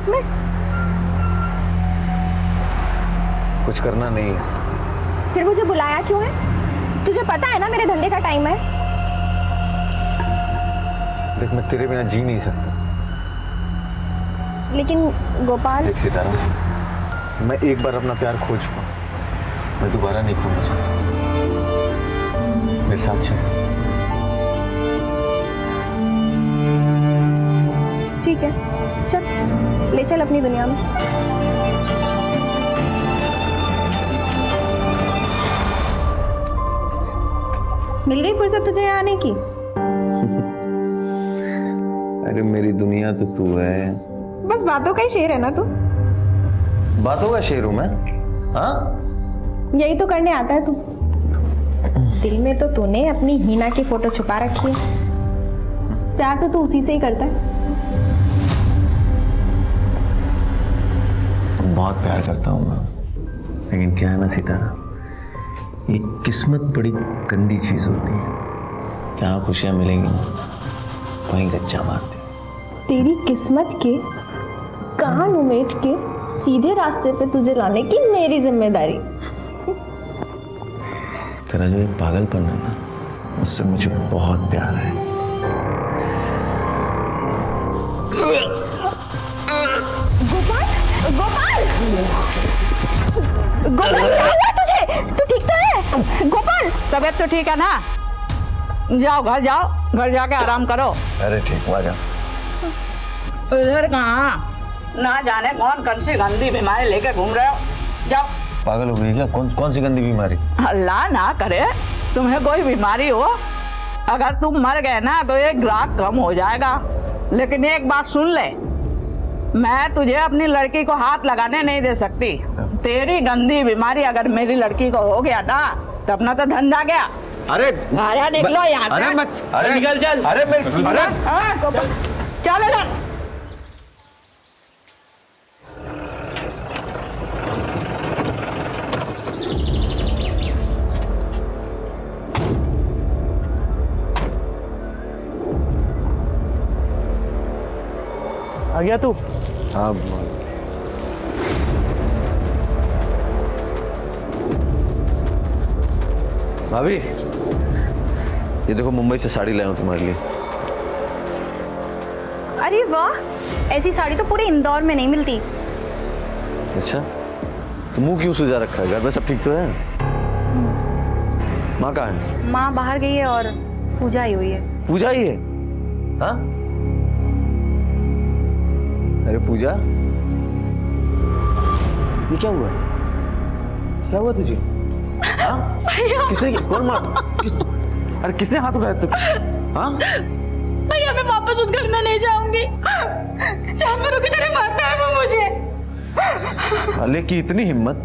में? कुछ करना नहीं है। फिर मुझे बुलाया क्यों है? तुझे पता है ना मेरे धंधे का टाइम है। देख, मैं तेरे बिना जी नहीं सकता। लेकिन गोपाल, देख सितारा, मैं एक बार अपना प्यार खो चुका, मैं दोबारा नहीं खोना चाहता। मेरे साथ चल। ठीक है, चल ले चल अपनी दुनिया में। मिल गई फुर्सत तुझे यहाँ आने की? अरे मेरी दुनिया तो तू है। बस बातों का ही शेर है ना तू? बातों का शेर हूं मैं? हाँ, यही तो करने आता है तू। दिल में तो तूने अपनी हीना की फोटो छुपा रखी है। प्यार तो तू उसी से ही करता है। बहुत प्यार करता हूँ मैं, लेकिन क्या है ना सितारा, ये किस्मत बड़ी गंदी चीज होती है। जहाँ खुशियाँ मिलेंगी वहीं गच्चा मारती। तेरी किस्मत के कान उमेट के सीधे रास्ते पे तुझे लाने की मेरी जिम्मेदारी। तेरा जो ये पागलपन है ना, उससे मुझे बहुत प्यार है। गोपाल, गोपाल, गोपाल, क्या हुआ तुझे? तू ठीक तो है? गोपाल, तबीयत तो ठीक है ना? जाओ घर जाओ, घर जाके आराम करो। अरे ठीक, आ जा। इधर कहाँ? ना जाने कौन कौन सी गंदी बीमारी लेके घूम रहे हो। जाओ। पागल हो गई क्या? कौन सी गंदी बीमारी? अल्लाह ना करे तुम्हें कोई बीमारी हो। अगर तुम मर गए ना तो एक ग्राहक कम हो जाएगा। लेकिन एक बात सुन ले, मैं तुझे अपनी लड़की को हाथ लगाने नहीं दे सकती। तेरी गंदी बीमारी अगर मेरी लड़की को हो गया ना तो अपना तो धंधा गया। अरे आया निकलो यहाँ से। अरे मत, अरे निकल चल। अरे चल इधर। आ गया तू? हाँ भाभी, ये देखो मुंबई से साड़ी लाया हूँ तुम्हारे लिए। अरे वाह, ऐसी साड़ी तो पूरे इंदौर में नहीं मिलती। अच्छा, तो मुंह क्यों सुजा रखा है? घर में सब ठीक तो है? माँ कहाँ है? माँ बाहर गई है और पूजा आई हुई है। पूजा ही है? हाँ? अरे पूजा, ये क्या हुआ? क्या हुआ तुझे? हाँ? किसने, कौन मार? अरे किसने हाथ उठाया तुम? हाँ? भैया मैं वापस उस घर में नहीं जाऊंगी। जानवरों की तरह मारता है वो मुझे। अले की इतनी हिम्मत,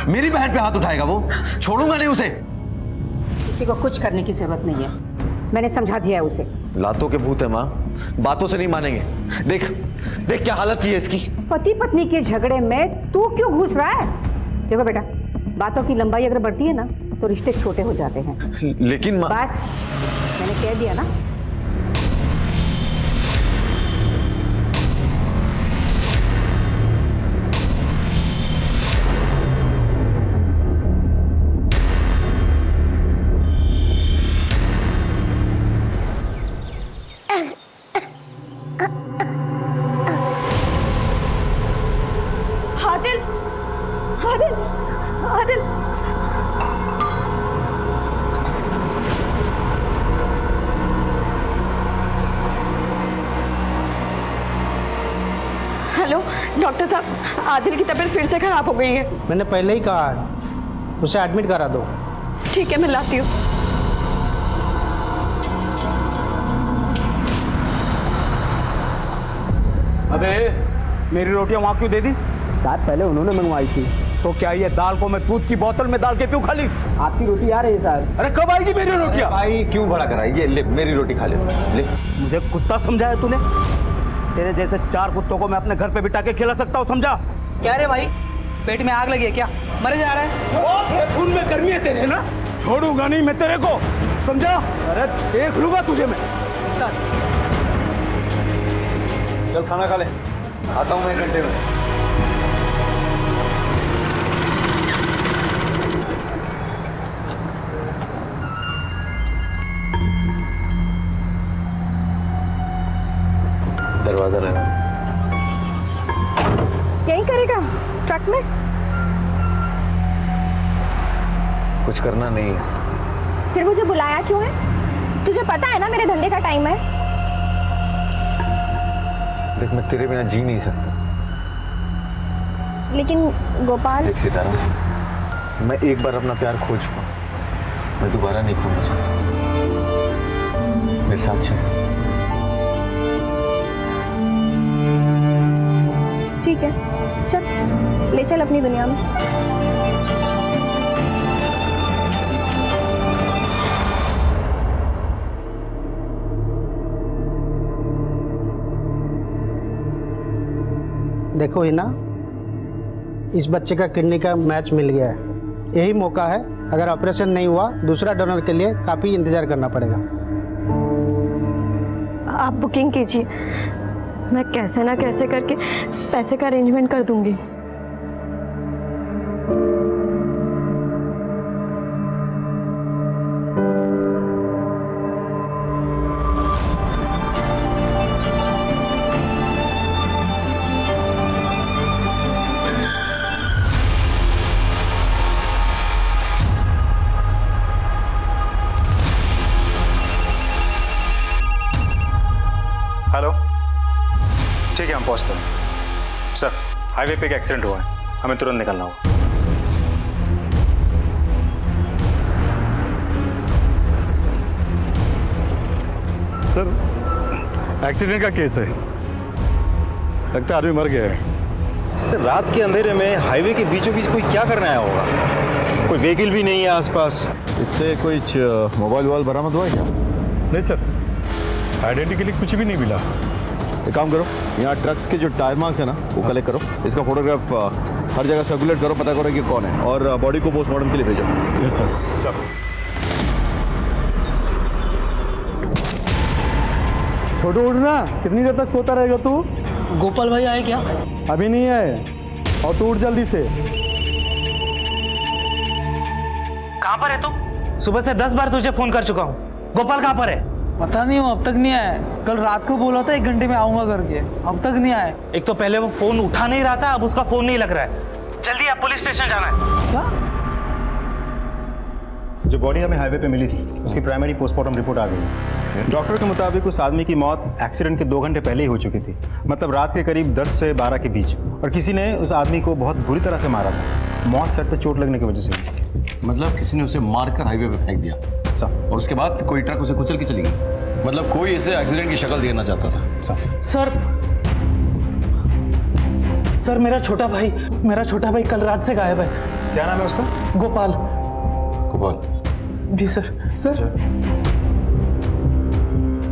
मेरी बहन पे हाथ उठाएगा वो? छोड़ूंगा नहीं उसे। किसी को कुछ करने की जरूरत नहीं है, मैंने समझा दिया है उसे। लातों के भूत है माँ, बातों से नहीं मानेंगे। देख देख क्या हालत की है इसकी। पति पत्नी के झगड़े में तू क्यों घुस रहा है? देखो बेटा, बातों की लंबाई अगर बढ़ती है ना तो रिश्ते छोटे हो जाते हैं। लेकिन माँ, बस मैंने कह दिया ना। आदिल, आदिल, आदिल। हेलो डॉक्टर साहब, आदिल की तबीयत फिर से खराब हो गई है। मैंने पहले ही कहा है, उसे एडमिट करा दो। ठीक है, मैं लाती हूँ। अबे मेरी रोटियां वहां क्यों दे दी? शायद पहले उन्होंने मंगवाई थी। तो क्या ये दाल को मैं दूध की बोतल में डाल के क्यों खा ली? आपकी रोटी आ रही है सर। अरे कब आएगी मेरी रोटियां? भाई क्यों बड़ा कराई? ये ले मेरी रोटी खा ले। मुझे कुत्ता समझा है तूने? तेरे जैसे 4 कुत्तों को मैं अपने घर पे बिठा के खिला सकता हूँ, समझा? क्या रे भाई, पेट में आग लगी है क्या? मरे जा रहा है? खून में गर्मी है तेरे ना, छोड़ूंगा नहीं मैं तेरे को, समझा? अरे देख लूंगा तुझे मैं। चल खाना खा ले। आता हूँ मैं 1 घंटे में। दरवाजा लगा। यही करेगा ट्रक में? कुछ करना नहीं है। फिर मुझे बुलाया क्यों है? तुझे पता है ना मेरे धंधे का टाइम है। देख, मैं तेरे बिना जी नहीं सकता। लेकिन गोपाल, देख सितारा, मैं एक बार अपना प्यार खो चुका, मैं दोबारा नहीं खोना चाहता। मेरे साथ चल। ठीक है, चल ले चल अपनी दुनिया में। देखो हिना, इस बच्चे का किडनी का मैच मिल गया है। यही मौका है, अगर ऑपरेशन नहीं हुआ दूसरा डोनर के लिए काफ़ी इंतज़ार करना पड़ेगा। आप बुकिंग कीजिए, मैं कैसे ना कैसे करके पैसे का अरेंजमेंट कर दूंगी। हेलो, ठीक है, हम पहुंचते हैं। सर, हाईवे पे एक एक्सीडेंट हुआ है, हमें तुरंत निकलना होगा। सर, एक्सीडेंट का केस है, लगता है आदमी मर गया है। सर, रात के अंधेरे में हाईवे के बीचों बीच कोई क्या करने आया होगा? कोई व्हीकल भी नहीं है आसपास। इससे कोई मोबाइल वोबाइल बरामद हुआ है क्या? नहीं सर, आइडेंटिटी के लिए कुछ भी नहीं मिला। एक काम करो, यहाँ ट्रक्स के जो टायर मार्क्स है ना, वो कलेक्ट करो, इसका फोटोग्राफ हर जगह सर्कुलेट करो, पता करो कि कौन है, और बॉडी को पोस्टमार्टम के लिए भेजो। Yes sir. चलो, छोटू उठना, कितनी देर तक सोता रहेगा तू? गोपाल भाई आए क्या? अभी नहीं आए, और तू उठ जल्दी से। कहाँ पर है तू? सुबह से 10 बार तुझे फोन कर चुका हूँ। गोपाल कहाँ पर है? पता नहीं, वो अब तक नहीं आया। कल रात को बोला था 1 घंटे में आऊंगा करके, अब तक नहीं आया। एक तो पहले वो फोन उठा नहीं रहा था, अब उसका फोन नहीं लग रहा है। जल्दी आप पुलिस स्टेशन जाना है। क्या? जो बॉडी हमें हाईवे पे मिली थी, उसकी प्राइमरी पोस्टमार्टम रिपोर्ट आ गई। डॉक्टर के मुताबिक उस आदमी की मौत एक्सीडेंट के 2 घंटे पहले ही हो चुकी थी, मतलब रात के करीब 10 से 12 के बीच, और किसी ने उस आदमी को बहुत बुरी तरह से मारा था। मौत सर पे चोट लगने की वजह से। मतलब किसी ने उसे मारकर हाईवे पे फेंक दिया सर, और उसके बाद कोई ट्रक उसे कुचल के चली गई। मतलब कोई इसे एक्सीडेंट की शक्ल देना चाहता था। सर मेरा छोटा भाई कल रात से गायब है। क्या नाम है उसका? गोपाल। गोपाल? जी सर।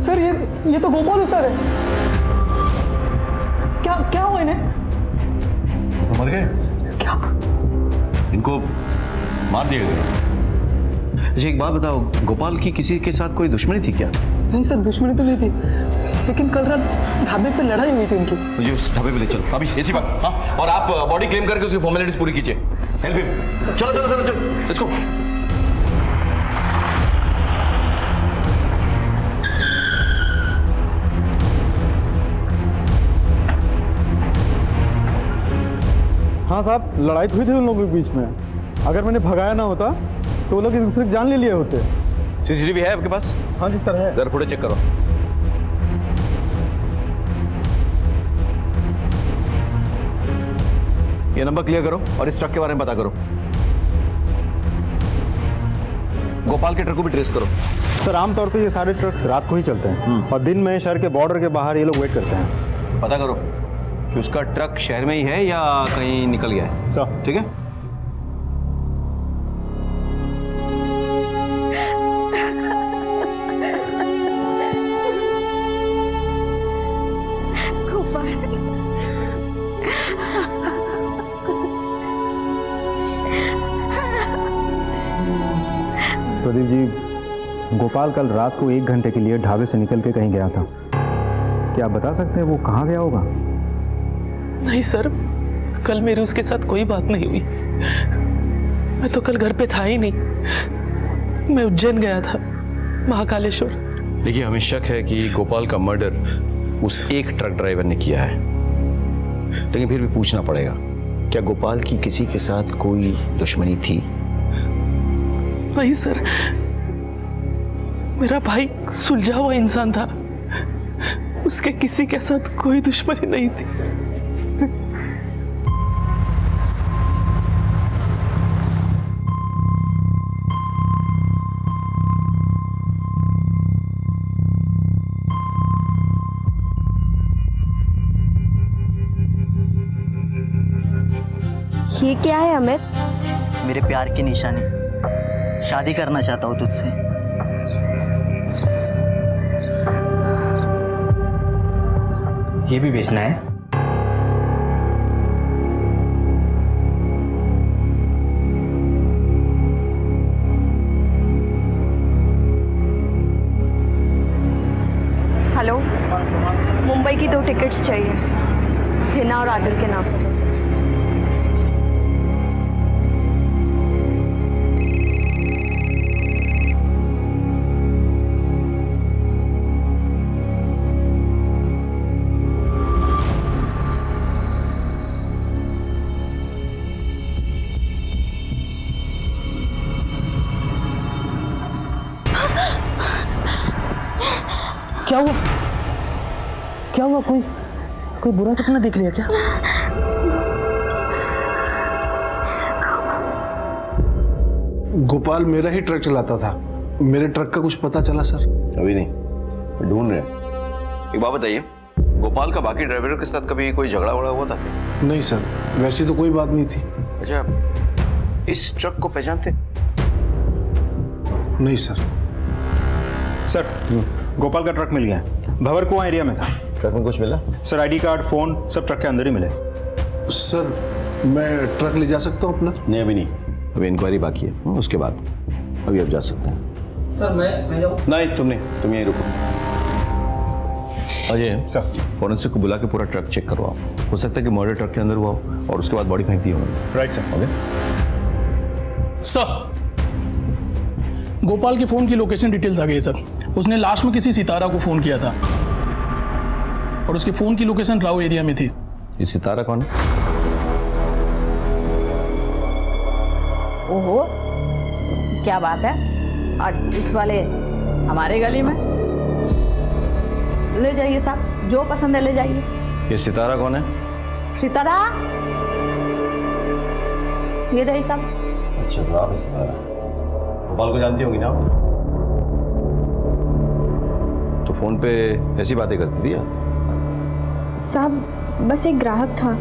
सर ये तो गोपाल उतर है। क्या हुआ इन्हें? तो मर गए क्या? इनको मार दिया गया। अच्छा, एक बात बताओ, गोपाल की किसी के साथ कोई दुश्मनी थी क्या? नहीं सर, दुश्मनी तो नहीं थी, लेकिन कल रात ढाबे पे लड़ाई हुई थी उनकी। मुझे उस ढाबे पे ले चलो अभी, इसी बात। हाँ, और आप बॉडी क्लेम करके उसकी फॉर्मेलिटीज पूरी कीजिए। Help him. चलो, लेट्स गो। हाँ साहब, लड़ाई तो हुई थी उन लोगों के बीच में। अगर मैंने भगाया ना होता तो वो लोग एक दूसरे की जान ले लिए होते। सीसीटीवी है आपके पास? हाँ जी सर, है। जरा फुटेज चेक करो। ये नंबर क्लियर करो और इस ट्रक के बारे में पता करो। गोपाल के ट्रक को भी ट्रेस करो। सर, आमतौर पे ये सारे ट्रक्स रात को ही चलते हैं, और दिन में शहर के बॉर्डर के बाहर ये लोग वेट करते हैं। पता करो कि उसका ट्रक शहर में ही है या कहीं निकल गया है। सर, ठीक है। प्रदीप जी, गोपाल कल रात को 1 घंटे के लिए ढाबे से निकल के कहीं गया था। क्या आप बता सकते हैं वो कहाँ गया होगा? नहीं सर, कल मेरी उसके साथ कोई बात नहीं हुई। मैं तो कल घर पे था ही नहीं, मैं उज्जैन गया था, महाकालेश्वर। देखिए, हमें शक है कि गोपाल का मर्डर उस एक ट्रक ड्राइवर ने किया है, लेकिन फिर भी पूछना पड़ेगा, क्या गोपाल की किसी के साथ कोई दुश्मनी थी? नहीं सर, मेरा भाई सुलझा हुआ इंसान था, उसके किसी के साथ कोई दुश्मनी नहीं थी। ये क्या है अमित? मेरे प्यार की निशानी, शादी करना चाहता हूँ तुझसे। ये भी बेचना है? हेलो, मुंबई की 2 टिकट्स चाहिए, हिना और आदिल के नाम। क्या हुआ? क्या हुआ? कोई बुरा सपना देख लिया क्या? गोपाल मेरा ही ट्रक चलाता था, मेरे ट्रक का कुछ पता चला सर? अभी नहीं, ढूंढ रहे हैं। एक बात बताइए, गोपाल का बाकी ड्राइवरों के साथ कभी कोई झगड़ा वगड़ा हुआ था? नहीं सर, वैसी तो कोई बात नहीं थी। अच्छा, इस ट्रक को पहचानते? नहीं सर। सर, गोपाल का ट्रक मिल गया है, भंवर कुआं एरिया में था। ट्रक में कुछ मिला? सर, आईडी कार्ड, फोन सब ट्रक के अंदर ही मिले। सर, मैं ट्रक ले जा सकता हूँ अपना? नहीं, अभी नहीं, अभी इंक्वायरी बाकी है, उसके बाद। अभी आप जा सकते हैं। सर मैं जाऊँ? नहीं, तुम यहीं रुको। अजय सर, फॉरेंसिक को बुला के पूरा ट्रक चेक करवाओ। हो सकता है कि मर्डर ट्रक के अंदर हुआ हो और उसके बाद बॉडी फेंक दी हो। Right sir. Okay sir, Gopal के फोन की लोकेशन डिटेल्स आ गई सर। उसने लास्ट में किसी सितारा को फोन किया था और उसके फोन की लोकेशन राव एरिया में थी। ये सितारा कौन है? ओहो, क्या बात है, आज इस वाले हमारे गली में। ले जाइए साहब, जो पसंद है ले जाइए। ये सितारा कौन है? सितारा, ये रही साहब। अच्छा, तो आप सितारा गोपाल को जानती होंगी ना? तो फोन पे ऐसी बातें करती थी आप? साहब, बस एक ग्राहक था।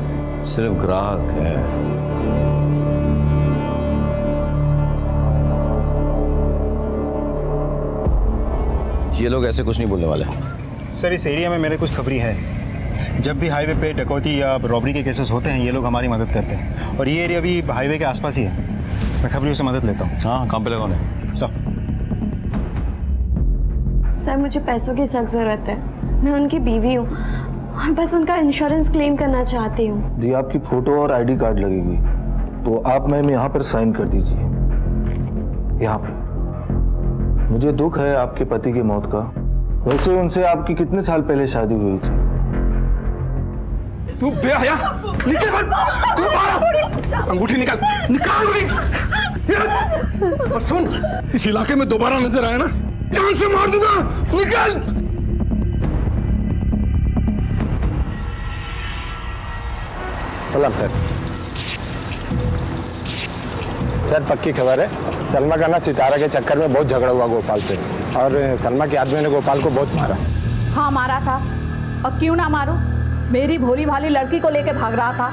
सिर्फ ग्राहक है? ये लोग ऐसे कुछ नहीं बोलने वाले। सर, इस एरिया में मेरे कुछ खबरी है। जब भी हाईवे पे डकैती या रॉबरी के केसेस होते हैं, ये लोग हमारी मदद करते हैं, और ये एरिया भी हाईवे के आसपास ही है। मैं खबरियों से मदद लेता हूँ। हाँ, काम पे लगा है सर। सर, मुझे पैसों की सख्त ज़रूरत है। मैं उनकी बीवी हूँ और बस उनका इंश्योरेंस क्लेम करना चाहती हूँ। जी, आपकी फोटो और आईडी कार्ड लगेगी, तो आप मैम यहाँ पर साइन कर दीजिए, यहाँ पर। मुझे दुख है आपके पति की मौत का। वैसे उनसे आपकी कितने साल पहले शादी हुई थी? तू बेहया, नीचे बैठ, तू बाहर, अंगूठी निकाल, निकाल अंगूठी। और सुन, इस इलाके में दोबारा नजर आया ना, जान से मार दूंगा, निकाल। सर, पक्की खबर है, सलमा का ना सितारा के चक्कर में बहुत झगड़ा हुआ गोपाल से, और सलमा के आदमी ने गोपाल को बहुत मारा। हाँ, मारा था, और क्यों ना मारूं, मेरी भोली भाली लड़की को लेके भाग रहा था।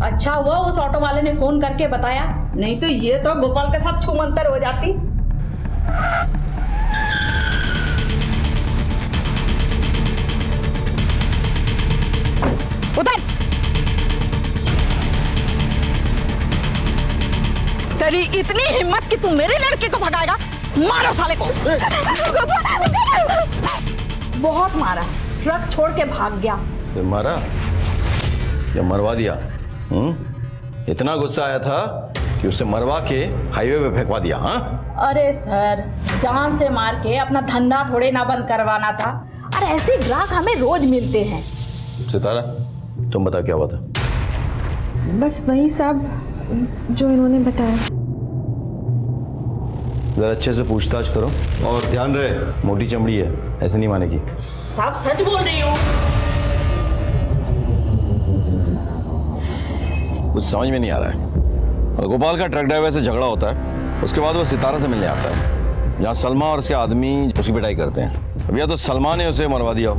अच्छा हुआ उस ऑटो वाले ने फोन करके बताया, नहीं तो ये तो गोपाल के साथ छूमंतर हो जाती। उधर तेरी इतनी हिम्मत कि तू मेरी लड़की को भगाएगा? मारो साले को। बहुत मारा, ट्रक छोड़ के भाग गया। से मारा या मरवा दिया? इतना गुस्सा आया था कि उसे मरवा के हाईवे पे फेंकवा दिया? हाँ, अरे सर, जान से मार के अपना धंधा थोड़े ना बंद करवाना था। अरे ऐसे ग्राहक हमें रोज मिलते हैं। सितारा, तुम बता क्या हुआ था? बस वही सब जो इन्होंने बताया। जरा अच्छे से पूछताछ करो और ध्यान रहे, मोटी चमड़ी है, ऐसे नहीं मानेगी। सब सच बोल रही हूँ। कुछ समझ में नहीं आ रहा है। और गोपाल का ट्रक ड्राइवर से झगड़ा होता है, उसके बाद वो सितारा से मिलने आता है, जहाँ सलमा और उसके आदमी उसकी पिटाई करते हैं। अब या तो सलमा ने उसे मरवा दिया हो,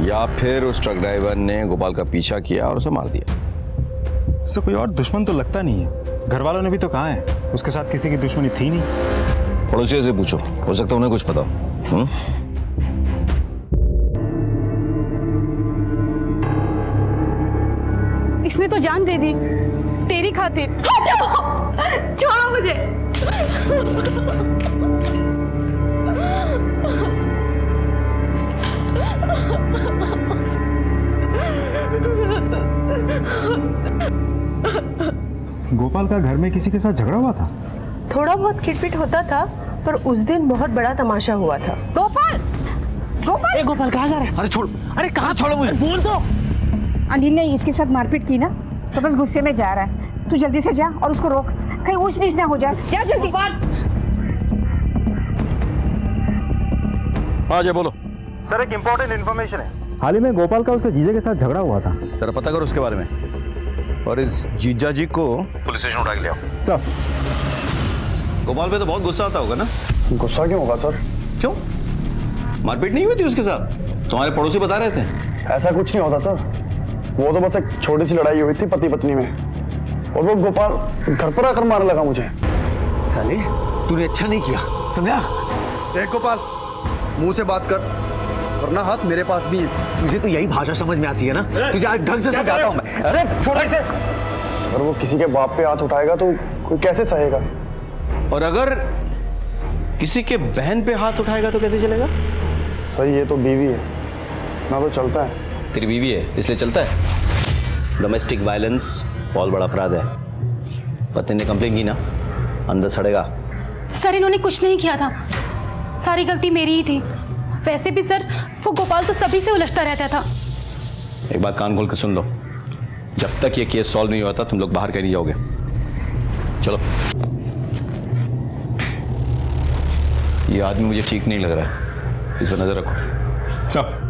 या फिर उस ट्रक ड्राइवर ने गोपाल का पीछा किया और उसे मार दिया। इससे कोई और दुश्मन तो लगता नहीं है। घर वालों ने भी तो कहा है उसके साथ किसी की दुश्मनी थी नहीं। पड़ोसियों से पूछो, हो सकता है उन्हें कुछ पता हो। इसने तो जान दे दी तेरी खातिर। छोड़ो मुझे। गोपाल का घर में किसी के साथ झगड़ा हुआ था? थोड़ा बहुत खिटपिट होता था, पर उस दिन बहुत बड़ा तमाशा हुआ था। गोपाल, गोपाल, गोपाल कहाँ जा रहा है? अरे छोड़, अरे कहाँ छोड़ो मुझे? बोल तो। अनिल ने इसके साथ मारपीट की ना, तो बस गुस्से में जा रहा है। तू जल्दी से जा और उसको रोक, कहीं ऊंच नीच ना हो जाए। जा जल्दी। हाँ जी, बोलो। सर, एक इम्पोर्टेंट इन्फॉर्मेशन है। हाल ही में गोपाल का उसके जीजा के साथ झगड़ा हुआ था। जरा पता करो उसके बारे में, और इस जीजा जी को पुलिस स्टेशन उठा के ले आओ। सर, गोपाल पे तो बहुत गुस्सा आता होगा ना? गुस्सा क्यों होगा सर? क्यों? मारपीट नहीं हुई थी उसके साथ? तुम्हारे पड़ोसी बता रहे थे। ऐसा कुछ नहीं होता सर, वो तो बस एक छोटी सी लड़ाई हुई थी पति पत्नी में, और वो गोपाल घर पर आकर मारने लगा मुझे। साले, तूने अच्छा नहीं किया, समझा? देख गोपाल, मुंह से बात कर, वरना हाथ मेरे पास भी है। तुझे तो यही भाषा समझ में आती है ना? तुझे आज ढंग से समझाता हूं मैं। अरे छोड़ इसे। अगर वो किसी के बाप पे हाथ उठाएगा तो कोई कैसे सहेगा? और अगर किसी के बहन पे हाथ उठाएगा तो कैसे चलेगा? सही, ये तो बीवी है ना, तो चलता है। तेरी बीवी है इसलिए चलता है? डोमेस्टिक वायलेंस बहुत बड़ा अपराध है। पति ने कंप्लेन की ना, अंदर सड़ेगा। सर, इन्होंने कुछ नहीं किया था, सारी गलती मेरी ही थी। वैसे भी सर, वो गोपाल तो सभी से उलझता रहता था। एक बात कान खोल के सुन लो, जब तक ये केस सॉल्व नहीं होता तुम लोग बाहर कहीं नहीं जाओगे। चलो। ये आदमी मुझे ठीक नहीं लग रहा है, इस पर नजर रखो। चल।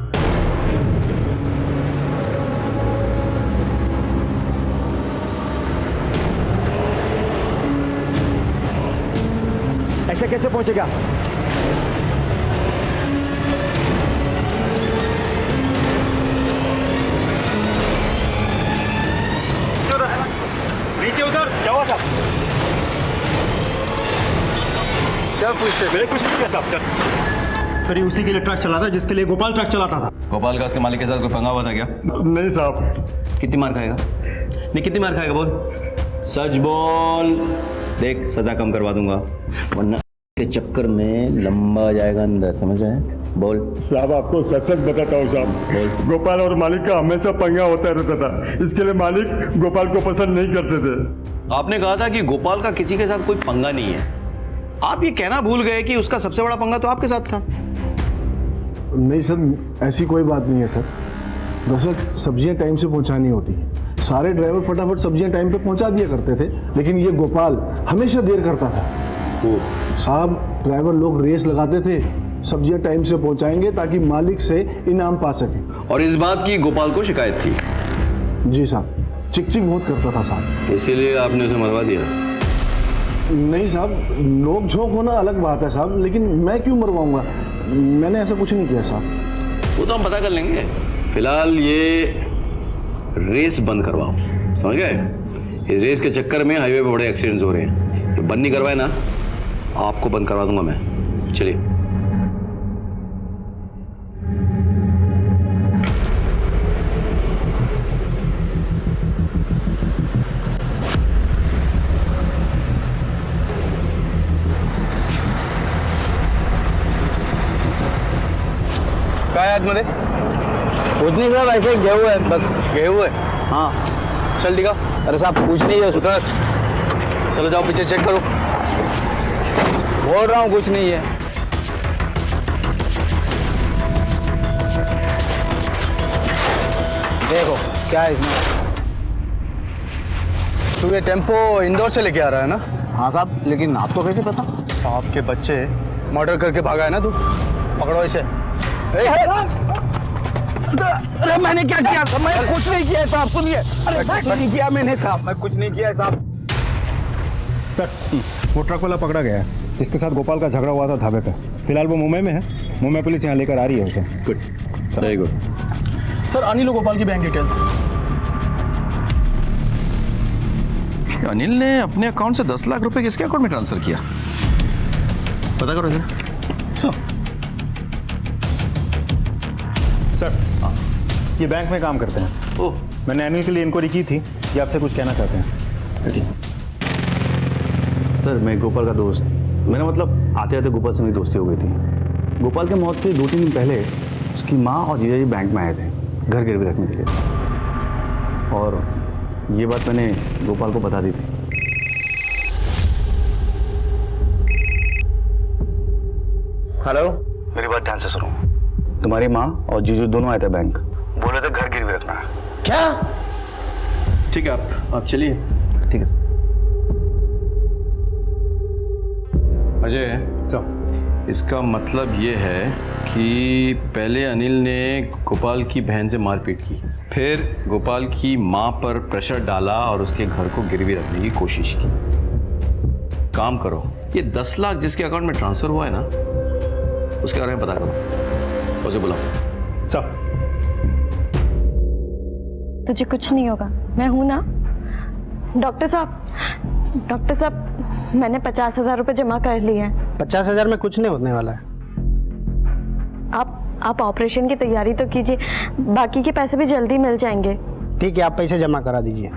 ऐसे कैसे पहुंचेगा? नीचे उतर। क्या हुआ साहब? क्या पूछते? मैंने कुछ नहीं किया साहब। चल। सर, ये उसी के लिए ट्रक चलाता जिसके लिए गोपाल ट्रक चलाता था। गोपाल का उसके मालिक के साथ कोई पंगा हुआ था क्या? नहीं साहब। कितनी मार खाएगा? नहीं, कितनी मार खाएगा? बोल, सच बोल। देख, सजा कम करवा दूंगा, वरना के चक्कर में लंबा जाएगा अंदर, समझ आए? बोल। साहब, आपको सच सच बताता हूँ साहब, गोपाल और मालिक का हमेशा पंगा होता रहता था। इसके लिए मालिक गोपाल को पसंद नहीं करते थे। आपने कहा था कि गोपाल का किसी के साथ कोई पंगा नहीं है। आप ये कहना भूल गए कि उसका सबसे बड़ा पंगा तो आपके साथ था। नहीं सर, ऐसी कोई बात नहीं है सर। दरअसल सब्जियां टाइम से पहुंचानी होती हैं, सारे ड्राइवर फटाफट सब्जियां टाइम पे पहुंचा दिया करते थे, लेकिन ये गोपाल हमेशा देर करता था। तो साहब, ड्राइवर लोग रेस लगाते थे, सब्जियां टाइम से पहुंचाएंगे ताकि मालिक से इनाम पा सके। और इस बात की गोपाल को शिकायत थी? जी साहब, चिक चिक बहुत करता था साहब। इसीलिए आपने उसे मरवा दिया? नहीं साहब, नोक झोंक होना अलग बात है साहब, लेकिन मैं क्यों मरवाऊंगा? मैंने ऐसा कुछ नहीं किया साहब। वो तो हम पता कर लेंगे। फिलहाल ये रेस बंद करवाओ, समझ गए? इस रेस के चक्कर में हाईवे पे बड़े एक्सीडेंट्स हो रहे हैं। ये बंद नहीं करवाए ना, आपको बंद करवा दूंगा मैं। चलिए। आतमध्ये? कुछ नहीं साहब, ऐसे ही गए हुए हैं बस। गए हुए? हाँ। चल दिखा। अरे साहब कुछ नहीं है। उतर। चलो जाओ पीछे चेक करो। बोल रहा हूँ कुछ नहीं है। देखो क्या है इसमें। तू ये टेम्पो इंदौर से लेके आ रहा है ना? हाँ साहब, लेकिन आपको कैसे पता? सांप के बच्चे मर्डर करके भागा है ना तू? पकड़ो इसे। अरे मैंने क्या किया? मैं कुछ नहीं किया साहब, सुनिए। अरे कुछ नहीं किया मैंने साहब, मैं कुछ नहीं किया साहब। सर, वो ट्रक वाला पकड़ा गया है जिसके साथ गोपाल का झगड़ा हुआ था ढाबे पे। फिलहाल वो मुंबई में है। मुंबई पुलिस यहाँ लेकर आ रही है उसे। Good, very good. Sir Anil और गोपाल की बैंक डिटेल्स। अनिल ने अपने अकाउंट से 10 लाख रुपए किसके अकाउंट में ट्रांसफर किया? पता करो जरा। सर, ये बैंक में काम करते हैं। ओह, मैंने अनिल के लिए इंक्वायरी की थी। ये आपसे कुछ कहना चाहते हैं। सर मैं गोपाल का दोस्त। मेरा मतलब आते आते गोपाल से मेरी दोस्ती हो गई थी। गोपाल के मौत के 2-3 दिन पहले उसकी माँ और जीजा जी बैंक में आए थे घर गिरवी रखने के लिए, और ये बात मैंने गोपाल को बता दी थी। हेलो, मेरी बात ध्यान से सुनो। तुम्हारी माँ और जीजू दोनों आए थे बैंक, बोले थे घर गिरवी रखना है। क्या? ठीक है, आप चलिए। ठीक है सर। अजय, इसका मतलब ये है कि पहले अनिल ने गोपाल की बहन से मारपीट की, फिर गोपाल की माँ पर प्रेशर डाला और उसके घर को गिरवी रखने की कोशिश की। काम करो, ये 10 लाख जिसके अकाउंट में ट्रांसफर हुआ है ना, उसके बारे में पता करो। उसे बुलाओ। सब तुझे कुछ नहीं होगा, मैं हूं ना। डॉक्टर साहब, मैंने 50,000 रुपए जमा कर लिए हैं। 50,000 में कुछ नहीं होने वाला है। आप ऑपरेशन की तैयारी तो कीजिए, बाकी के पैसे भी जल्दी मिल जाएंगे। ठीक है, आप पैसे जमा करा दीजिए।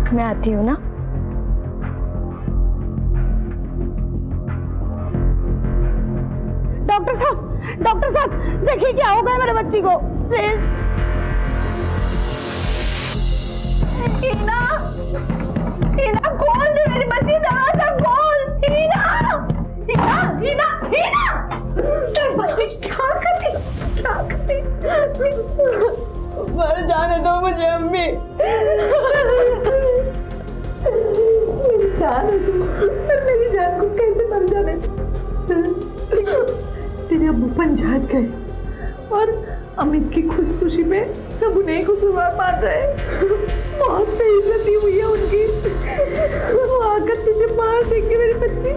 मैं आती हूँ ना। डॉक्टर साहब देखिए क्या हो गया मेरे बच्ची को, प्लीज। हीना खोल दे मेरी बच्ची, दरवाजा खोल। हीना मेरी बच्ची क्या करती मर जाने दो मुझे अम्मी। मेरी जान को कैसे मर जाने दो? तेरे अब्बू पंजाब गए और अमित की खुदकुशी में सब उन्हें कसूरवार मान रहे। बहुत बेइज्जती हुई है उनकी। वो आकर तुझे मार देंगे मेरी बच्ची।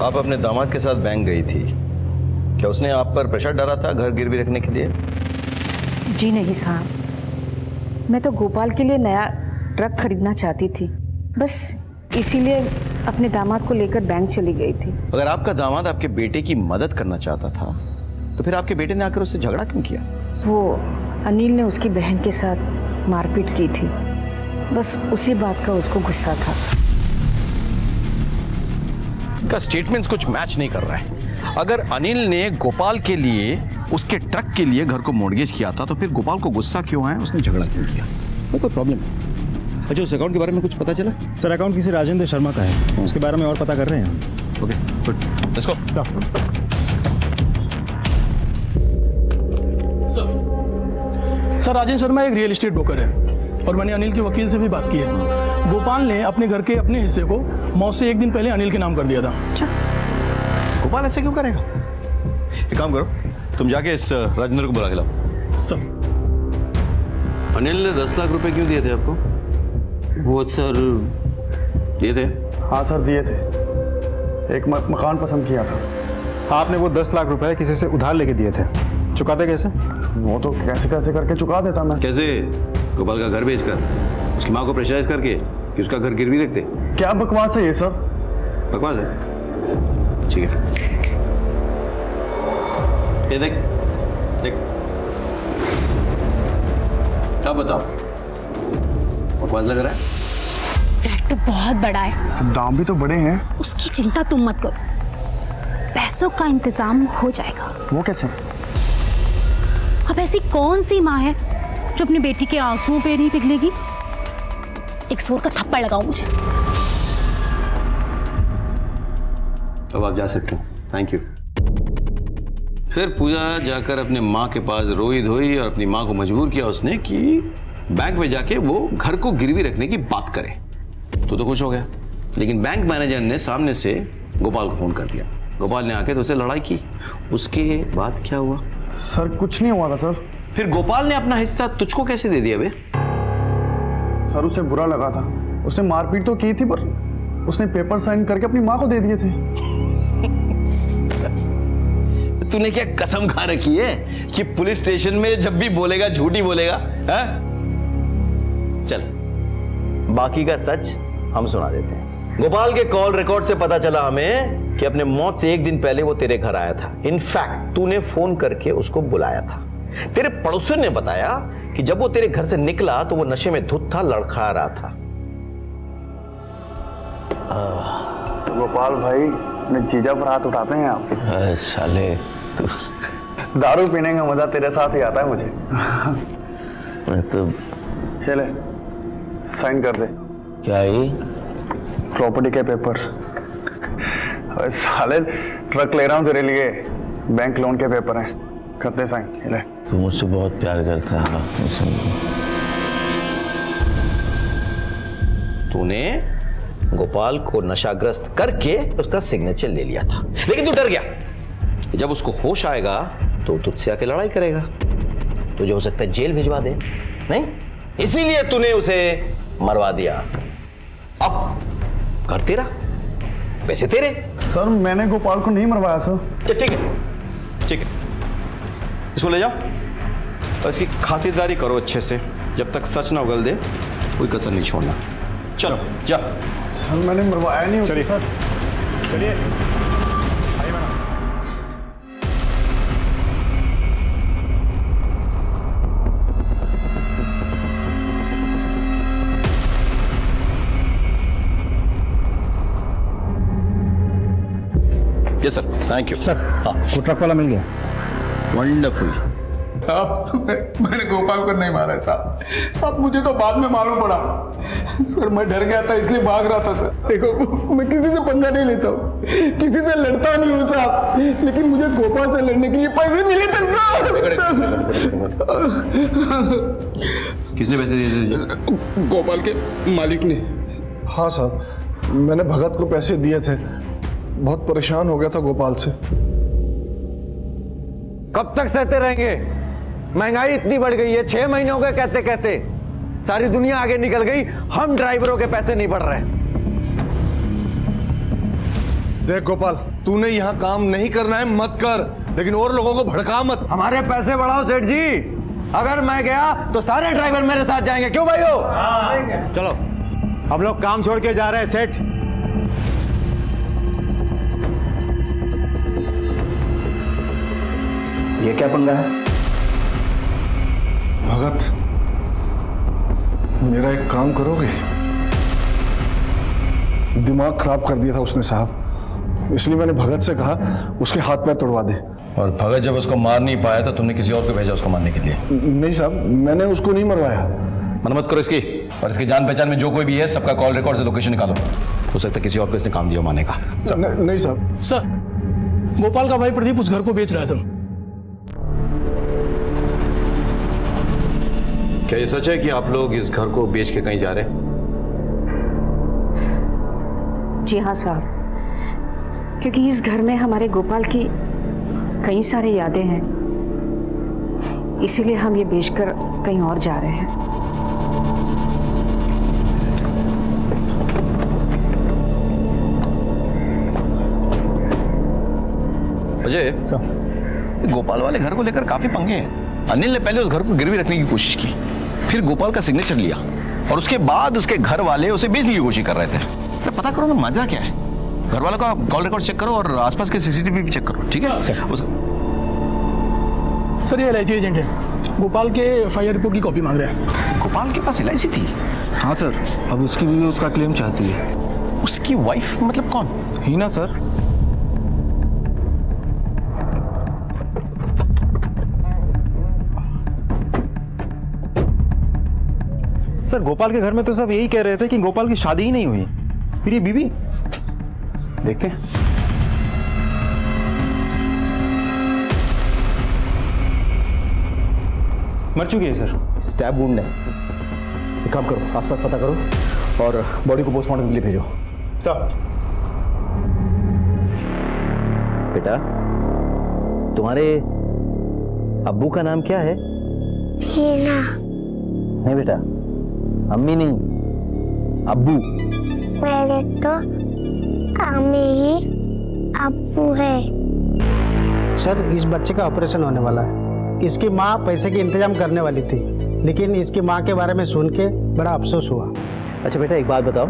आप अपने दामाद के साथ बैंक गई थी, क्या उसने आप पर प्रेशर डाला था घर गिरवी रखने के लिए? जी नहीं साहब, मैं तो गोपाल के लिए नया ट्रक खरीदना चाहती थी, बस इसीलिए अपने दामाद को लेकर बैंक चली गई थी। अगर आपका दामाद आपके बेटे की मदद करना चाहता था तो फिर आपके बेटे ने आकर उससे झगड़ा क्यों किया? वो अनिल ने उसकी बहन के साथ मारपीट की थी, बस उसी बात का उसको गुस्सा था। का स्टेटमेंट्स कुछ मैच नहीं कर रहा है। अगर अनिल ने गोपाल के लिए, उसके ट्रक के लिए घर को मॉर्गेज किया था तो फिर गोपाल को गुस्सा क्यों आया, उसने झगड़ा क्यों किया? कोई प्रॉब्लम है? अच्छा, उस अकाउंट के बारे में कुछ पता चला? सर, अकाउंट किसी राजेंद्र शर्मा का है, उसके बारे में और पता कर रहे हैं। Okay, good, let's go. Sir Rajendra Sharma एक रियल एस्टेट ब्रोकर है और मैंने अनिल के वकील से भी बात की है। गोपाल ने अपने घर के अपने हिस्से को मौत से 1 दिन पहले अनिल के नाम कर दिया था। गोपाल ऐसे क्यों करेगा? एक काम करो, तुम जाके इस राजेंद्र को बुला के लाओ। सर, अनिल ने 10 लाख रुपए क्यों दिए थे आपको? वो सर दिए थे? हाँ सर, दिए थे। एक मकान पसंद किया था। आपने वो 10 लाख रुपए किसी से उधार लेके दिए थे, चुकाते कैसे? वो तो कैसे कैसे करके चुका देता मैं। कैसे? गोपाल का घर बेचकर, उसकी माँ को प्रेशराइज करके कि उसका घर गिरवी रखते? क्या बकवास है ये सर? बकवास है? ठीक है, ये देख देख, अब बताओ, बकवास लग रहा है? फ्लैट तो बहुत बड़ा है, दाम भी तो बड़े हैं। उसकी चिंता तुम मत करो, पैसों का इंतजाम हो जाएगा। वो कैसे? अब ऐसी कौन सी माँ है जो अपनी बेटी के आंसुओं पे नहीं पिघलेगी? एक जोर का थप्पड़ लगाओ मुझे। अब आप जा सकते हो, थैंक यू। फिर पूजा जाकर अपने माँ के पास रोई धोई और अपनी माँ को मजबूर किया उसने कि बैंक में जाके वो घर को गिरवी रखने की बात करे। तो खुश हो गया, लेकिन बैंक मैनेजर ने सामने से गोपाल को फोन कर दिया। गोपाल ने आके तो उससे लड़ाई की। उसके बाद क्या हुआ? सर कुछ नहीं हुआ था सर। फिर गोपाल ने अपना हिस्सा तुझको कैसे दे दिया बे? सर उसे बुरा लगा था, उसने मारपीट तो की थी पर उसने पेपर साइन करके अपनी माँ को दे दिए थे। तूने क्या कसम खा रखी है कि पुलिस स्टेशन में जब भी बोलेगा झूठ ही बोलेगा? है? चल बाकी का सच हम सुना देते हैं। गोपाल के कॉल रिकॉर्ड से पता चला हमें कि अपने मौत से एक दिन पहले वो तेरे घर आया था। इनफैक्ट तूने फोन करके उसको बुलाया था। तेरे पड़ोसियों ने बताया कि जब वो तेरे घर से निकला तो वो नशे में धुत था, लड़खड़ा रहा था। गोपाल भाई अपने जीजा पर हाथ उठाते हैं आप। साले तो दारू पीने का मजा तेरे साथ ही आता है मुझे। तो ले साइन कर दे। क्या ही? प्रॉपर्टी के पेपर्स। अरे साले ट्रक ले रहा हूँ तेरे लिए, बैंक लोन के पेपर हैं, करते साइन। ले। तू मुझसे बहुत प्यार करता है। तूने गोपाल को नशाग्रस्त करके उसका सिग्नेचर ले लिया था, लेकिन तू डर गया। जब उसको होश आएगा तो तुझसे आके लड़ाई करेगा, तुझे हो सकता है जेल भिजवा दे। नहीं, इसीलिए तूने उसे मरवा दिया। अब घर तेरा, पैसे तेरे। सर मैंने गोपाल को नहीं मरवाया सर। ठीक है, ठीक है, इसको ले जाओ और इसकी खातिरदारी करो अच्छे से। जब तक सच ना उगल दे कोई कसर नहीं छोड़ना। चलो जा। सर मैंने मरवाया नहीं। चलिए चलिए। Yes sir, thank you sir. हाँ, वो ट्रक वाला मिल गया। वंडरफुल। साहब मैंने गोपाल को नहीं मारा साहब। अब मुझे तो बाद में मालूम पड़ा सर, मैं डर गया था इसलिए भाग रहा था सर। देखो मैं किसी से पंगा नहीं लेता हूँ, किसी से लड़ता नहीं हूँ साहब, लेकिन मुझे गोपाल से लड़ने के लिए पैसे मिले थे साहब। किसने पैसे दिए थे? गोपाल के मालिक ने। हाँ साहब, मैंने भगत को पैसे दिए थे। बहुत परेशान हो गया था गोपाल से। कब तक सहते रहेंगे? महंगाई इतनी बढ़ गई है, 6 महीने हो गए कहते कहते। सारी दुनिया आगे निकल गई, हम ड्राइवरों के पैसे नहीं बढ़ रहे। देख गोपाल, तूने यहाँ काम नहीं करना है मत कर, लेकिन और लोगों को भड़का मत। हमारे पैसे बढ़ाओ सेठ जी। अगर मैं गया तो सारे ड्राइवर मेरे साथ जाएंगे। क्यों भाइयों? चलो हम लोग काम छोड़ के जा रहे हैं सेठ। ये क्या पंगा है? भगत, मेरा एक काम करोगे? दिमाग खराब कर दिया था उसने साहब, इसलिए मैंने भगत से कहा उसके हाथ पैर तोड़वा दे। और भगत जब उसको मार नहीं पाया तो तुमने किसी और को भेजा उसको मारने के लिए? नहीं साहब, मैंने उसको नहीं मरवाया। मन मत करो इसकी। और इसकी जान पहचान में जो कोई भी है सबका कॉल रिकॉर्ड से लोकेशन निकालो। हो सकता है किसी और को इसने काम दिया मारने का। नहीं साहब। सर, गोपाल का भाई प्रदीप उस घर को बेच रहा है सर। क्या ये सच है कि आप लोग इस घर को बेच के कहीं जा रहे हैं? जी हाँ साहब, क्योंकि इस घर में हमारे गोपाल की कई सारी यादें हैं, इसीलिए हम ये बेचकर कहीं और जा रहे हैं। अजय, गोपाल वाले घर को लेकर काफी पंगे हैं। अनिल ने पहले उस घर को गिरवी रखने की कोशिश की, फिर गोपाल का सिग्नेचर लिया और उसके बाद उसके घर वाले उसे बेचने की कोशिश कर रहे थे। तो पता करो ना माजरा क्या है। घर वालों का कॉल रिकॉर्ड चेक करो और आसपास के सीसीटीवी भी चेक करो, ठीक है? सर ये LIC एजेंट है, गोपाल के FIR रिपोर्ट की कॉपी मांग रहे हैं। गोपाल के पास LIC थी? हाँ सर, अब उसकी बीवी उसका क्लेम चाहती है। उसकी वाइफ मतलब कौन? हीना सर। सर गोपाल के घर में तो सब यही कह रहे थे कि गोपाल की शादी ही नहीं हुई, फिर ये बीवी देखते हैं। मर चुकी है सर, स्टैब वुंड है। एक काम करो, आसपास पता करो और बॉडी को पोस्टमार्टम के लिए भेजो। सर। बेटा, तुम्हारे अब्बू का नाम क्या है? हीना। नहीं बेटा, अम्मी नहीं, अब्बू। मेरे तो अम्मी ही अब्बू है। सर इस बच्चे का ऑपरेशन होने वाला है। इसकी माँ पैसे की इंतजाम करने वाली थी, लेकिन इसकी माँ के बारे में सुन के बड़ा अफसोस हुआ। अच्छा बेटा एक बात बताओ,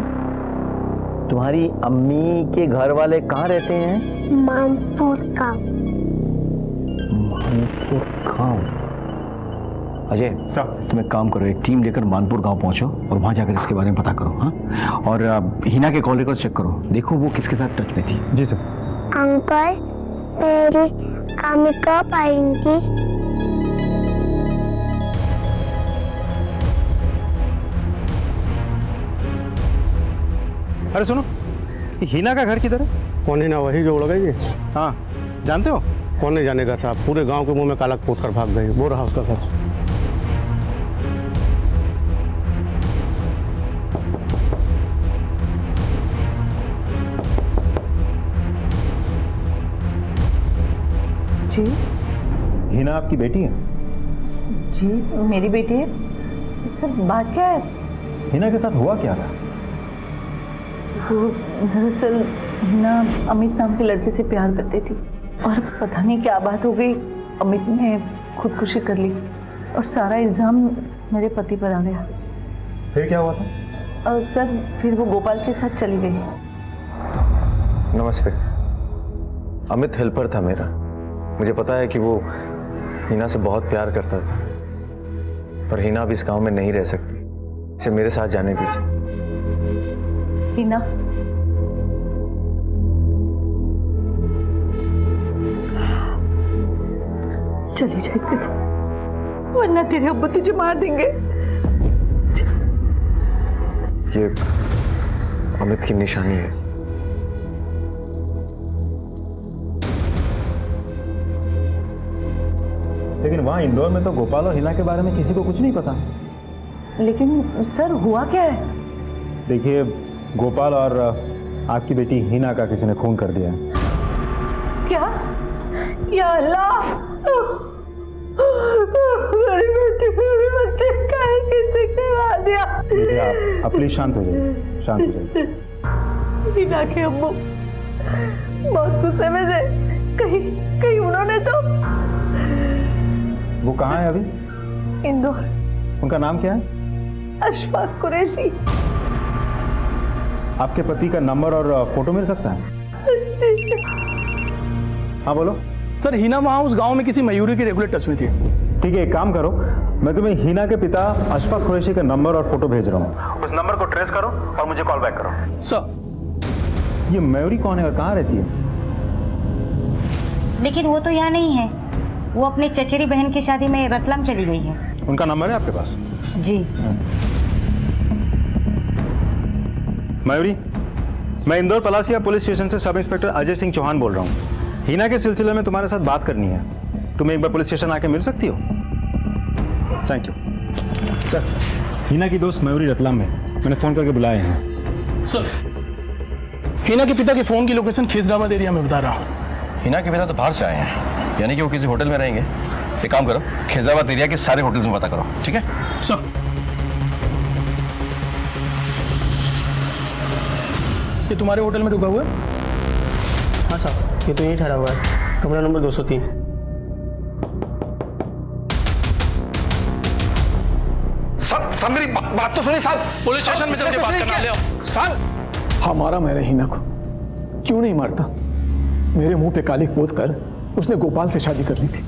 तुम्हारी अम्मी के घर वाले कहाँ रहते हैं? मानपुर गाँव। मानपुर गाँव। अजय, तुम एक काम करो, एक टीम लेकर मानपुर गांव पहुंचो और वहां जाकर इसके बारे में पता करो। हाँ, और हीना के कॉल रिकॉर्ड चेक करो, देखो वो किसके साथ टच में थी। जी सर। अंकल, मेरी अम्मी कब आएंगी? अरे सुनो, ये हीना का घर किधर है? कौन हीना? वही जो उड़ गई है। हाँ, जानते हो? कौन नहीं जानेगा साहब, पूरे गांव के मुंह में काला पोत कर भाग गई। वो रहा उसका घर। जी हीना आपकी बेटी है? जी मेरी बेटी है। सर बात क्या है? हीना के साथ हुआ क्या था? वो दरअसल हिना अमित नाम के लड़के से प्यार करती थी और पता नहीं क्या बात हो गई, अमित ने खुदकुशी कर ली और सारा इल्ज़ाम मेरे पति पर आ गया। फिर क्या हुआ था? सर फिर वो गोपाल के साथ चली गई। नमस्ते। अमित हेल्पर था मेरा। मुझे पता है कि वो हीना से बहुत प्यार करता था, पर हीना अब इस गांव में नहीं रह सकती। इसे मेरे साथ जाने दीजिए। हीना, चली जा इसके साथ, वरना तेरे अब्बू तुझे मार देंगे। ये अमित की निशानी है। लेकिन वहाँ इंदौर में तो गोपाल और हीना के बारे में किसी को कुछ नहीं पता। लेकिन सर हुआ क्या है? देखिए, गोपाल और आपकी बेटी हीना का किसी ने खून कर दिया है। क्या? या अल्लाह, मेरी बेटी मेरे बच्चे का किसी ने मार दिया। देखिए आप प्लीज शांत हो जाइए, शांत हो जाइए। हीना के अम्मू बहुत गुस्से में थे, कहीं उन्होंने तो। वो कहाँ है अभी? इंदौर। उनका नाम क्या है? अशफाक कुरैशी। आपके पति का नंबर और फोटो मिल सकता है? हाँ बोलो। सर हीना वहाँ उस गांव में किसी मयूरी के रेगुलर टच में थी। ठीक है, एक काम करो, मैं तुम्हें हीना के पिता अशफाक कुरैशी का नंबर और फोटो भेज रहा हूँ। उस नंबर को ट्रेस करो और मुझे कॉल बैक करो। सर। ये मयूरी कौन है और कहाँ रहती है? लेकिन वो तो यहाँ नहीं है, वो अपने चचेरी बहन की शादी में रतलाम चली गई है। उनका नंबर है आपके पास? जी। मयूरी, मैं इंदौर पलासिया पुलिस स्टेशन से सब इंस्पेक्टर अजय सिंह चौहान बोल रहा हूँ। हीना के सिलसिले में तुम्हारे साथ बात करनी है। तुम्हें एक बार पुलिस स्टेशन आके मिल सकती हो? Thank you sir. हीना की दोस्त मयूरी रतलाम में, मैंने फोन करके बुलाए हैं। सर हीना के पिता के फोन की लोकेशन खिजराबाद एरिया में बता रहा हूँ। हीना के पिता तो बाहर से आए हैं, यानी कि वो किसी होटल में रहेंगे। एक काम करो, खिजराबाद एरिया के सारे होटल्स में पता करो, ठीक है? सर। ये तुम्हारे होटल में रुका हुआ है? हाँ साहब, ये तो यहीं ठहरा हुआ है, कमरा नंबर 203। सब मेरी बात तो सुनिए साहब। पुलिस स्टेशन में चल के बात करना ले आओ। साहब हमारा मैंने हीना को क्यों नहीं मारता? मेरे मुंह पे कालिक पोत कर उसने गोपाल से शादी कर ली थी।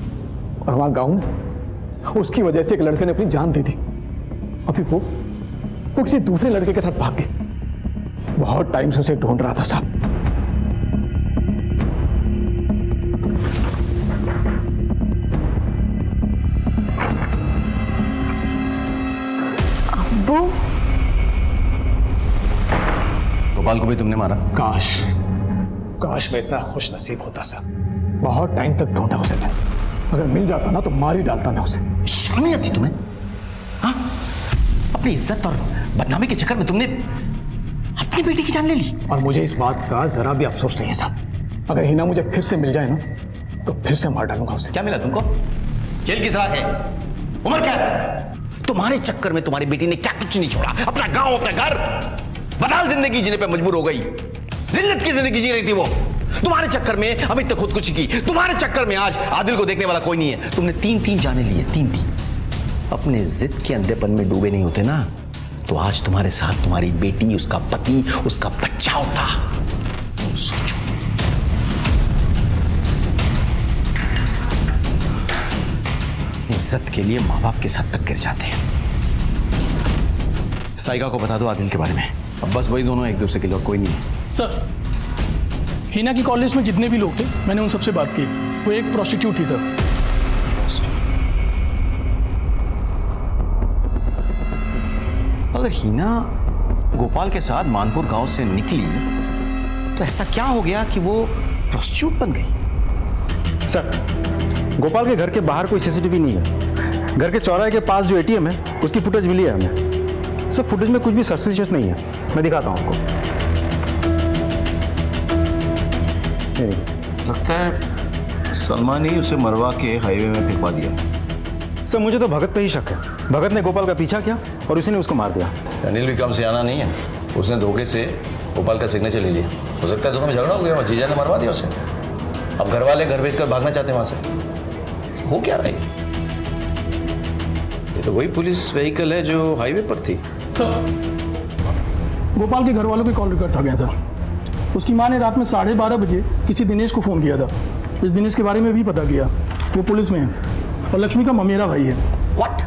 और वहां गांव में उसकी वजह से एक लड़के ने अपनी जान दी थी। अभी वो किसी दूसरे लड़के के साथ भाग गई। बहुत टाइम से उसे ढूंढ रहा था साहब। अब्बू, गोपाल को भी तुमने मारा? काश मैं इतना खुश नसीब होता सर। बहुत टाइम तक ढूंढा उसे मैं। अगर मिल जाता ना तो मार ही डालता मैं उसे। शर्म नहीं आती तुम्हें? हाँ? अपनी इज्जत और बदनामी के चक्कर में तुमने अपनी बेटी की जान ले ली। और मुझे इस बात का जरा भी अफसोस नहीं है साहब। अगर हिना मुझे फिर से मिल जाए ना तो फिर से मार डालूंगा उसे। क्या मिला तुमको? जेल की सजा है, उम्र कैद। तुम्हारे चक्कर में तुम्हारी बेटी ने क्या कुछ नहीं छोड़ा, अपना गांव, अपना घर, बदहाल जिंदगी जीने पे मजबूर हो गई। जिल्लत की जिंदगी जी रही थी वो। तुम्हारे चक्कर में अमित ने खुदकुशी की। तुम्हारे चक्कर में आज आदिल को देखने वाला कोई नहीं है। तुमने 3-3 जाने लिए, 3-3। अपने जिद के अंधेपन में डूबे नहीं होते ना तो आज तुम्हारे साथ तुम्हारी बेटी, उसका पति, उसका बच्चा होता। सोचो। इज्जत के लिए माँ बाप के साथ तक गिर जाते हैं। साइका को बता दो आदिल के बारे में। अब बस वही दोनों एक दूसरे के लिए, और कोई नहीं है। सर, हिना की कॉलेज में जितने भी लोग थे मैंने उन सबसे बात की। वो एक प्रोस्टिट्यूट थी सर। अगर हिना गोपाल के साथ मानपुर गांव से निकली तो ऐसा क्या हो गया कि वो प्रोस्टिट्यूट बन गई? सर, गोपाल के घर के बाहर कोई सीसीटीवी नहीं है। घर के चौराहे के पास जो एटीएम है उसकी फुटेज मिली है हमें। सर, फुटेज में कुछ भी सस्पिशियस नहीं है। मैं दिखाता हूं आपको। लगता है सलमा ने उसे मरवा के हाईवे में फेंकवा दिया। सर, मुझे तो भगत पे ही शक है। भगत ने गोपाल का पीछा किया और उसी ने उसको मार दिया। अनिल भी कम सियाना नहीं है। उसने धोखे से गोपाल का सिग्नेचर ले लिया। हो सकता है दोनों में झगड़ा हो गया और जीजा ने मरवा दिया उसे। अब घर वाले घर भेजकर भागना चाहते हैं वहां से। हो क्या रहा है? ये तो वही पुलिस व्हीकल है जो हाईवे पर थी। सर, गोपाल के घर वालों के कॉल रिकॉर्ड्स आ गए सर। उसकी माँ ने रात में 12:30 बजे किसी दिनेश को फ़ोन किया था। इस दिनेश के बारे में भी पता किया। वो पुलिस में है और लक्ष्मी का ममेरा भाई है। व्हाट?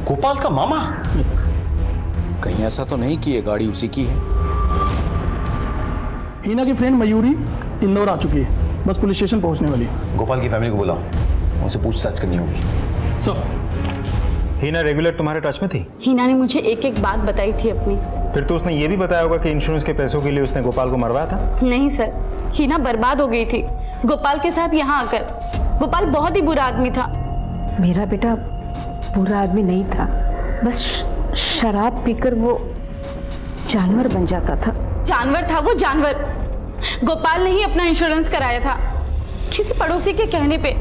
गोपाल का मामा? कहीं ऐसा तो नहीं कि ये गाड़ी उसी की है? हिना की फ्रेंड मयूरी इंदौर आ चुकी है। बस पुलिस स्टेशन पहुंचने वाली है। गोपाल की फैमिली को बुलाओ, उनसे पूछताछ करनी होगी। सर, हिना रेगुलर तुम्हारे टच में थी? हिना ने मुझे एक एक बात बताई थी अपनी। फिर तो उसने ये भी बताया होगा कि इंश्योरेंस के पैसों के लिए उसने गोपाल को मरवाया था? नहीं सर, हिना बर्बाद हो गई थी गोपाल के साथ यहाँ आकर। गोपाल बहुत ही बुरा आदमी था। मेरा बेटा बुरा आदमी नहीं था, बस शराब पीकर वो जानवर बन जाता था। जानवर था वो, जानवर। गोपाल ने ही अपना इंश्योरेंस कराया था किसी पड़ोसी के कहने पे।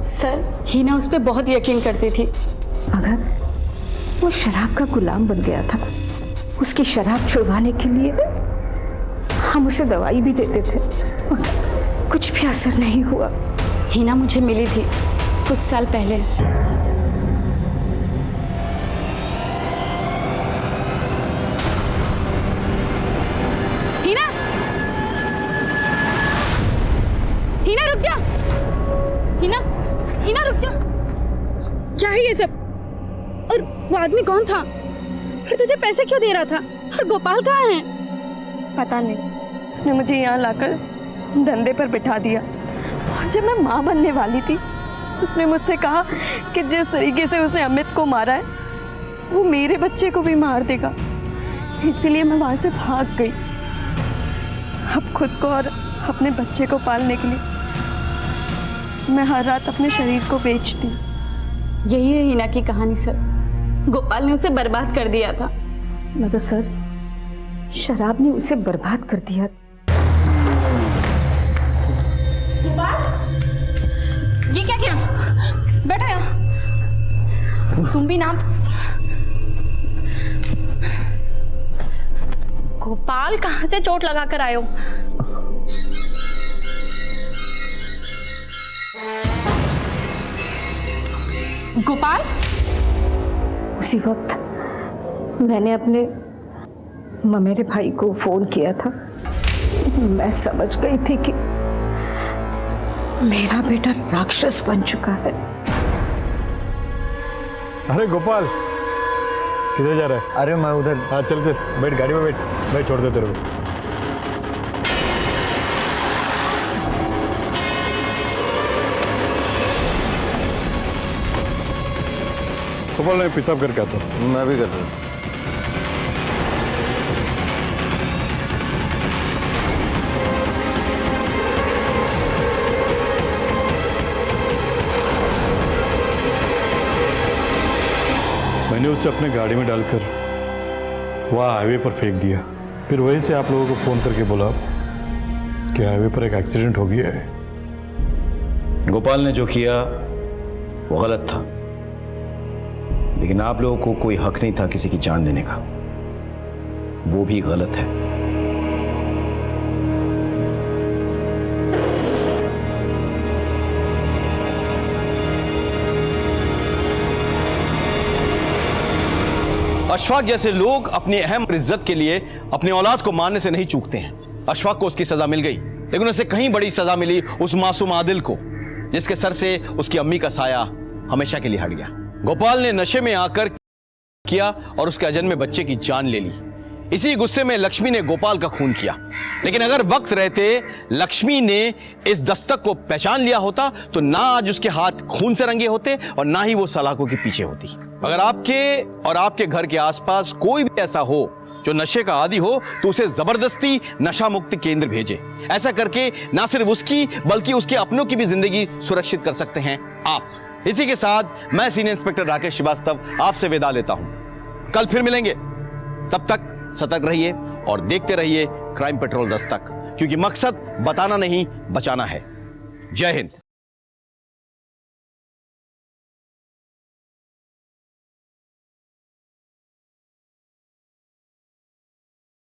सर, हिना उस पर बहुत यकीन करती थी। अगर वो शराब का गुलाम बन गया था, उसकी शराब छुड़वाने के लिए हम उसे दवाई भी देते थे, कुछ भी असर नहीं हुआ। हिना मुझे मिली थी कुछ साल पहले। हिना, हिना रुक जा। हिना, हिना रुक जा। क्या है ये सब? और वो आदमी कौन था? फिर तुझे पैसे क्यों दे रहा था? और गोपाल कहाँ है? पता नहीं, उसने मुझे यहाँ लाकर धंधे पर बिठा दिया। और जब मैं माँ बनने वाली थी उसने मुझसे कहा कि जिस तरीके से उसने अमित को मारा है वो मेरे बच्चे को भी मार देगा। इसीलिए मैं वहाँ से भाग गई। अब खुद को और अपने बच्चे को पालने के लिए मैं हर रात अपने शरीर को बेचती। यही है हिना की कहानी सर। गोपाल ने उसे बर्बाद कर दिया था। मगर सर, शराब ने उसे बर्बाद कर दिया। ये क्या किया? बैठो यहाँ। तुम भी नाम। गोपाल कहाँ से चोट लगा कर आए हो? गोपाल? उसी वक्त मैंने अपने ममेरे भाई को फोन किया था। मैं समझ गई थी कि मेरा बेटा राक्षस बन चुका है। अरे गोपाल, किधर जा रहा है? अरे मैं उधर। हाँ चल चल, बैठ गाड़ी में बैठ, मैं छोड़ दे तेरे को। गोपाल, मैं पेशाब करके आता हूँ। मैं भी कर रहा हूँ। मैंने उसे अपने गाड़ी में डालकर वहाँ हाईवे पर फेंक दिया। फिर वहीं से आप लोगों को फ़ोन करके बोला कि हाईवे पर एक एक्सीडेंट हो गया है। गोपाल ने जो किया वो गलत था, लेकिन आप लोगों को कोई हक नहीं था किसी की जान लेने का। वो भी गलत है। अशफाक जैसे लोग अपनी अहम इज्जत के लिए अपनी औलाद को मारने से नहीं चूकते हैं। अशफाक को उसकी सजा मिल गई, लेकिन उसे कहीं बड़ी सजा मिली उस मासूम आदिल को, जिसके सर से उसकी अम्मी का साया हमेशा के लिए हट गया। गोपाल ने नशे में आकर किया और उसके अजन्मे बच्चे की जान ले ली। इसी गुस्से में लक्ष्मी ने गोपाल का खून किया, लेकिन अगर वक्त रहते लक्ष्मी ने इस दस्तक को पहचान लिया होता तो ना आज उसके हाथ खून से रंगे होते और ना ही वो सलाखों के पीछे होती। अगर आपके और आपके घर के आसपास कोई भी ऐसा हो जो नशे का आदी हो तो उसे जबरदस्ती नशा मुक्ति केंद्र भेजे। ऐसा करके ना सिर्फ उसकी बल्कि उसके अपनों की भी जिंदगी सुरक्षित कर सकते हैं आप। इसी के साथ मैं सीनियर इंस्पेक्टर राकेश श्रीवास्तव आपसे विदा लेता हूं। कल फिर मिलेंगे, तब तक सतर्क रहिए और देखते रहिए क्राइम पेट्रोल दस्तक, क्योंकि मकसद बताना नहीं बचाना है। जय हिंद।